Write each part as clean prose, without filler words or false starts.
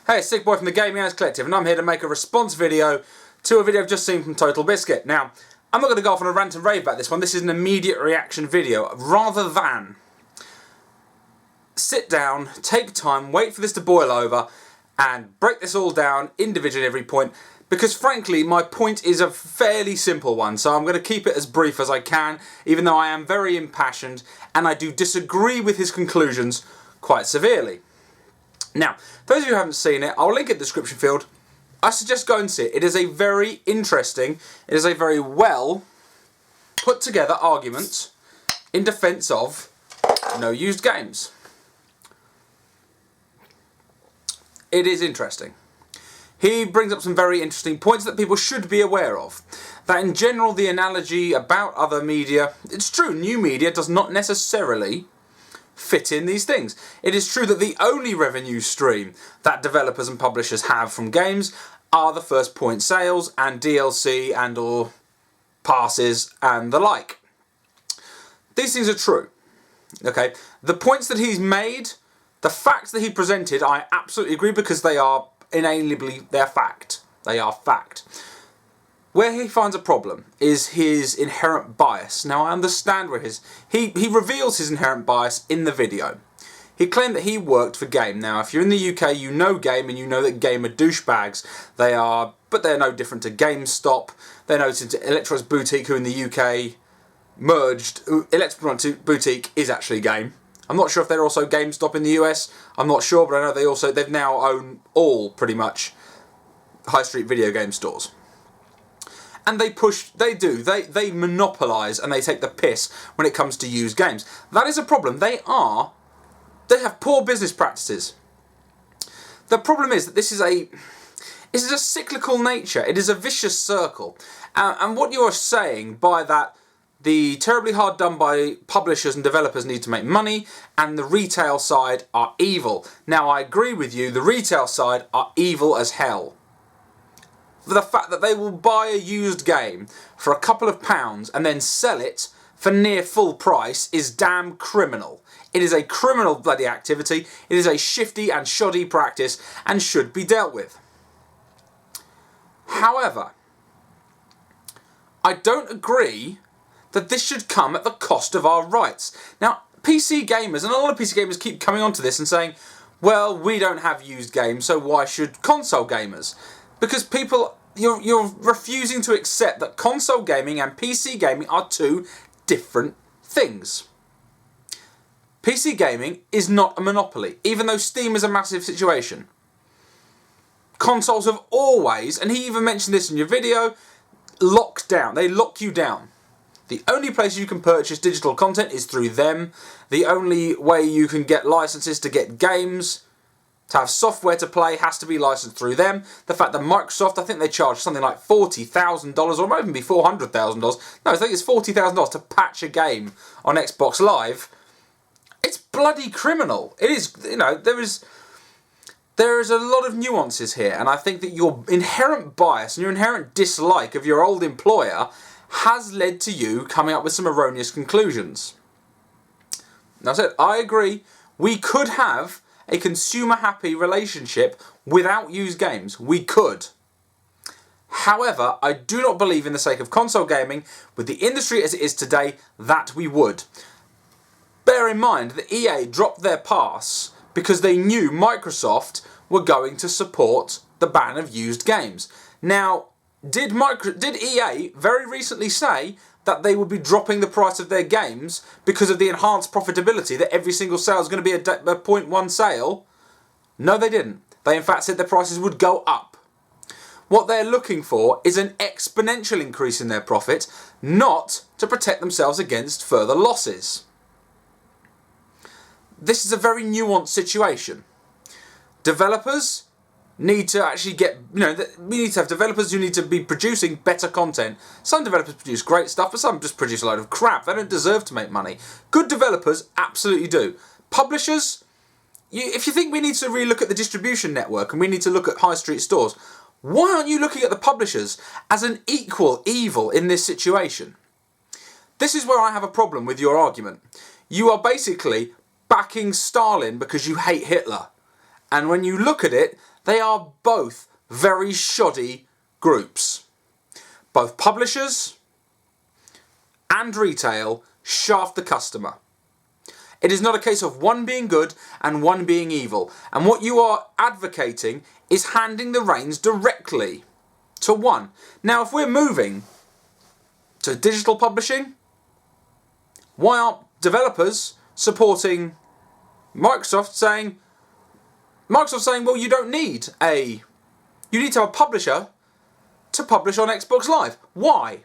Hey, it's Sick Boy from the Gaminganarchist Collective, and I'm here to make a response video to a video I've just seen from Totalbiscuit. Now, I'm not going to go off on a rant and rave about this one. This is an immediate reaction video, rather than sit down, take time, wait for this to boil over, and break this all down individually at every point, because frankly, my point is a fairly simple one, so I'm going to keep it as brief as I can, even though I am very impassioned, and I do disagree with his conclusions quite severely. Now, for those of you who haven't seen it, I'll link it in the description field. I suggest go and see it. It is a very interesting, it is a very well put together argument in defence of no used games. It is interesting. He brings up some very interesting points that people should be aware of. That in general, the analogy about other media, it's true, new media does not necessarily fit in these things. It is true that the only revenue stream that developers and publishers have from games are the first point sales and DLC and or passes and the like. These things are true. Okay, the points that he's made, the facts that he presented, I absolutely agree, because they are inalienably, they're fact. They are fact. Where he finds a problem is his inherent bias. Now, I understand where he reveals his inherent bias in the video. He claimed that he worked for Game. Now, if you're in the UK, you know Game, and you know that Game are douchebags. But they're no different to GameStop. They're no different to Electronics Boutique, who in the UK merged. Electronics Boutique is actually Game. I'm not sure if they're also GameStop in the US. I'm not sure, but I know they've now own all, pretty much, high street video game stores. And they monopolise and they take the piss when it comes to used games. That is a problem. They have poor business practices. The problem is that this is a cyclical nature. It is a vicious circle. And what you are saying by that, the terribly hard done by publishers and developers need to make money, and the retail side are evil. Now, I agree with you, the retail side are evil as hell. The fact that they will buy a used game for a couple of pounds and then sell it for near full price is damn criminal. It is a criminal bloody activity. It is a shifty and shoddy practice and should be dealt with. However, I don't agree that this should come at the cost of our rights. Now, PC gamers, and a lot of PC gamers keep coming onto this and saying, well, we don't have used games, so why should console gamers? Because people, you're refusing to accept that console gaming and PC gaming are two different things. PC gaming is not a monopoly, even though Steam is a massive situation. Consoles have always, and he even mentioned this in your video, locked down. They lock you down. The only place you can purchase digital content is through them. The only way you can get licenses to get games, to have software to play, has to be licensed through them. The fact that Microsoft, I think they charge something like $40,000, or it might even be $400,000. No, I think it's $40,000 to patch a game on Xbox Live. It's bloody criminal. It is, you know, there is a lot of nuances here, and I think that your inherent bias and your inherent dislike of your old employer has led to you coming up with some erroneous conclusions. Now, I agree, we could have a consumer-happy relationship without used games. We could. However, I do not believe, in the sake of console gaming, with the industry as it is today, that we would. Bear in mind that EA dropped their pass because they knew Microsoft were going to support the ban of used games. Now, did EA very recently say that they would be dropping the price of their games because of the enhanced profitability, that every single sale is going to be a 0.1 sale? No, they didn't. They in fact said their prices would go up. What they're looking for is an exponential increase in their profit, not to protect themselves against further losses. This is a very nuanced situation. Developers need to actually get, we need to have developers who need to be producing better content. Some developers produce great stuff, but some just produce a load of crap. They don't deserve to make money. Good developers absolutely do. Publishers, if you think we need to relook at the distribution network and we need to look at high street stores, why aren't you looking at the publishers as an equal evil in this situation? This is where I have a problem with your argument. You are basically backing Stalin because you hate Hitler. And when you look at it, They are both very shoddy groups. Both publishers and retail shaft the customer. It is not a case of one being good and one being evil. And what you are advocating is handing the reins directly to one. Now, if we're moving to digital publishing, why aren't developers supporting Microsoft saying, well, you need to have a publisher to publish on Xbox Live. Why?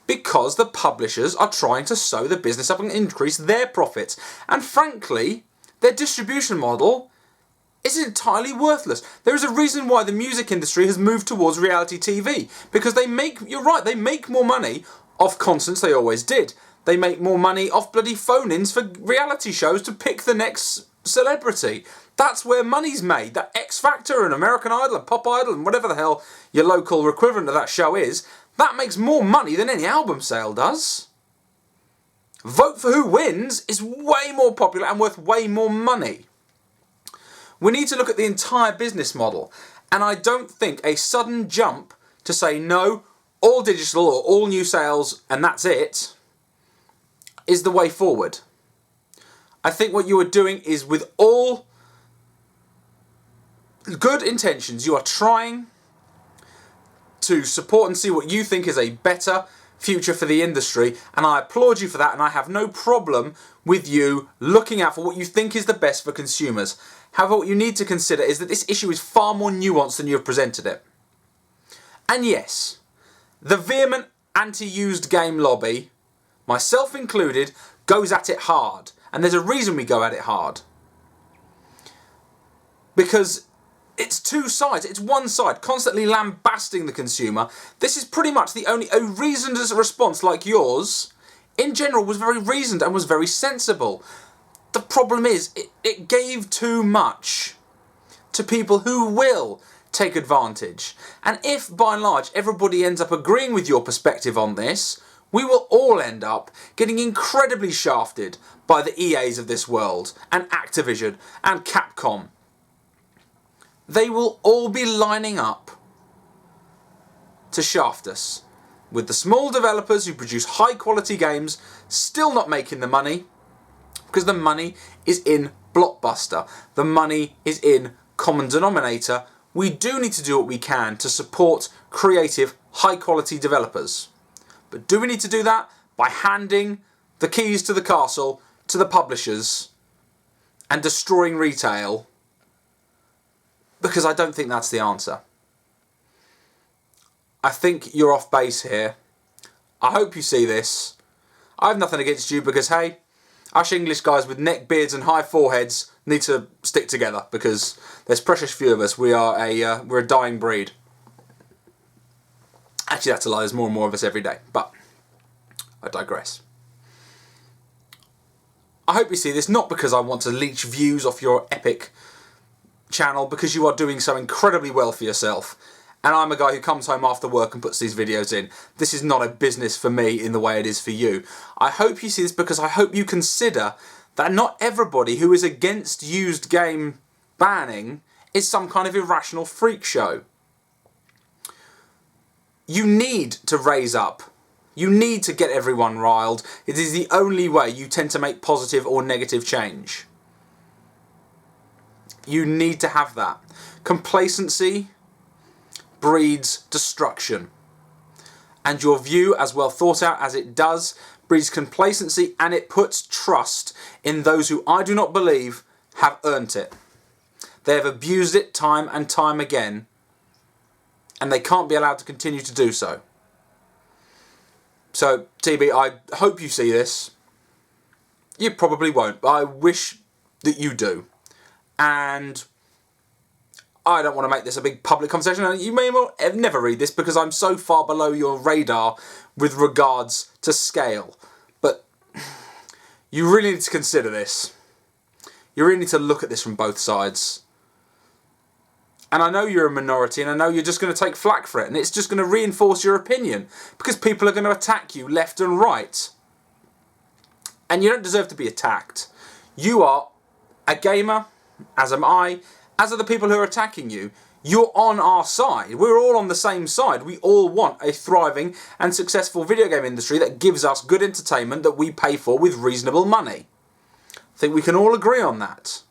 Because the publishers are trying to sew the business up and increase their profits. And frankly, their distribution model is entirely worthless. There is a reason why the music industry has moved towards reality TV. Because they make more money off concerts, they always did. They make more money off bloody phone-ins for reality shows to pick the next celebrity. That's where money's made. That X Factor and American Idol and Pop Idol and whatever the hell your local equivalent of that show is, that makes more money than any album sale does. Vote for Who Wins is way more popular and worth way more money. We need to look at the entire business model, and I don't think a sudden jump to say no, all digital or all new sales and that's it, is the way forward. I think what you are doing is, with all good intentions, you are trying to support and see what you think is a better future for the industry, and I applaud you for that, and I have no problem with you looking out for what you think is the best for consumers. However, what you need to consider is that this issue is far more nuanced than you have presented it. And yes, the vehement anti-used game lobby, myself included, goes at it hard. And there's a reason we go at it hard. Because it's two sides. It's one side constantly lambasting the consumer. This is pretty much the only... A reasoned response like yours, in general, was very reasoned and was very sensible. The problem is, it gave too much to people who will take advantage. And if, by and large, everybody ends up agreeing with your perspective on this, we will all end up getting incredibly shafted by the EAs of this world, and Activision, and Capcom. They will all be lining up to shaft us, with the small developers who produce high quality games still not making the money, because the money is in Blockbuster. The money is in Common Denominator. We do need to do what we can to support creative, high quality developers. But do we need to do that by handing the keys to the castle to the publishers and destroying retail? Because I don't think that's the answer. I think you're off base here. I hope you see this. I have nothing against you because, hey, us English guys with neck beards and high foreheads need to stick together because there's precious few of us. We're a dying breed. Actually, that's a lie. There's more and more of us every day. But I digress. I hope you see this, not because I want to leech views off your epic channel, because you are doing so incredibly well for yourself. And I'm a guy who comes home after work and puts these videos in. This is not a business for me in the way it is for you. I hope you see this because I hope you consider that not everybody who is against used game banning is some kind of irrational freak show. You need to raise up. You need to get everyone riled. It is the only way you tend to make positive or negative change. You need to have that. Complacency breeds destruction. And your view, as well thought out as it does, breeds complacency, and it puts trust in those who I do not believe have earned it. They have abused it time and time again, and they can't be allowed to continue to do so. So, TB, I hope you see this. You probably won't, but I wish that you do. And I don't want to make this a big public conversation. You may well never read this because I'm so far below your radar with regards to scale. But you really need to consider this. You really need to look at this from both sides. And I know you're a minority, and I know you're just going to take flack for it, and it's just going to reinforce your opinion, because people are going to attack you left and right. And you don't deserve to be attacked. You are a gamer, as am I, as are the people who are attacking you. You're on our side. We're all on the same side. We all want a thriving and successful video game industry that gives us good entertainment that we pay for with reasonable money. I think we can all agree on that.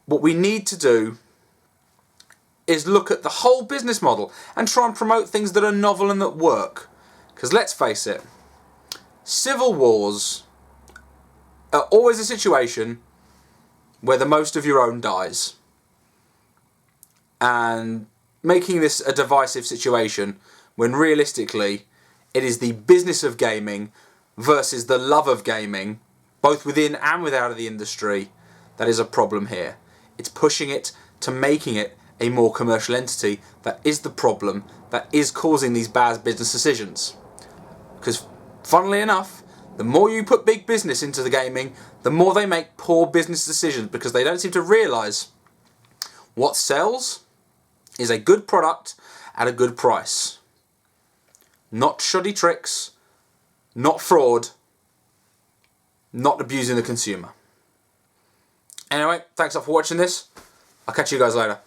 What we need to do is look at the whole business model and try and promote things that are novel and that work. Because let's face it, civil wars are always a situation where the most of your own dies. And making this a divisive situation when realistically it is the business of gaming versus the love of gaming, both within and without of the industry, that is a problem here. It's pushing it to making it a more commercial entity that is the problem, that is causing these bad business decisions. Because funnily enough, the more you put big business into the gaming, the more they make poor business decisions, because they don't seem to realise what sells is a good product at a good price. Not shoddy tricks, not fraud, not abusing the consumer. Anyway, thanks a lot for watching this. I'll catch you guys later.